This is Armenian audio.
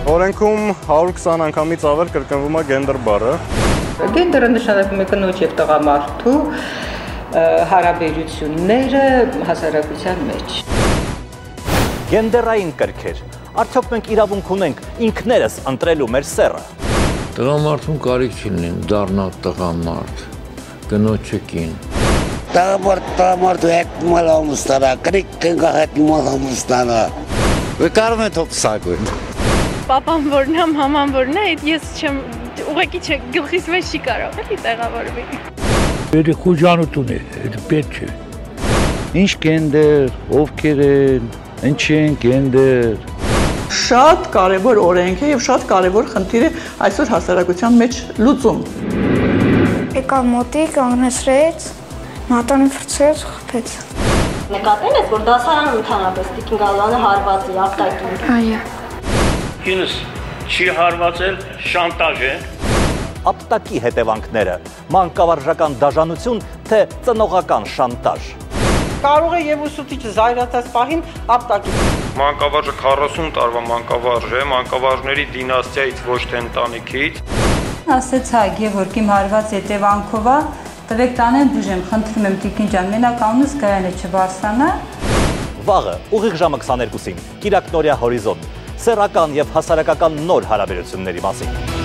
Օրենքում 120 անգամից ավել կրկնվում է գենդեր բառը։ Գենդերը նշանակում է կնոջ եւ տղամարդու հարաբերությունները հասարակության մեջ։ Գենդերային կրքեր։ Արդյոք մենք իրավունք ունենք ինքներս ընտրելու մեր սեռը։ Տղամարդուն կարիք չի լինում դառնալ տղամարդ, կնոջը կին։ Տղամարդու հետ մալ ամուսնանա, կրիկ կնկա հետ մալ ամուսնանա։ Վկարում է թոփսագույն։ Պապան որն է, մաման որն է, ես չեմ, ուղղակի չէ, գլխիս մեջ չի կարող էլի տեղավորվի։ Պետք է խոժանություն է, դա պետք է։ Ինչ գենդեր, ովքեր են, ինչ են գենդեր։ Շատ կարևոր օրենք է եւ շատ կարևոր խնդիր է այսօր հասարակության մեջ լուծում։ Եկա մոտի, կանգնեցրեց, մատանին ֆրցրեց, խփեց։ Նկատել ես, որ դասարանում ընդհանրապես Տիկին Գալյանը հարված է ապտակին։ Այո։ Ինձ չի հարվածել, շանտաժ է։ Ապտակի հետևանքները, մանկավարժական դաժանություն, թե ծնողական շանտաժ։ Կարող է եւ ուսուցիչը զայրացած պահին ապտակի։ Մանկավարժը 40 տարվա մանկավարժ է, մանկավարժների դինաստիայից ոչ թե ընտանիքից։ Ասեց հա, Գևորգ, իմ հարված հետևանքով է, տվեք տանեն դուժեմ, խնդրում եմ Տիկին ջան, մենակ անունս Գայանը չբարձրանա։ Վաղը, ուղիղ ժամը 22-ին, Կիրակ Նորյա հորիզոն, սեռական եւ հասարակական նոր հարաբերությունների մասին։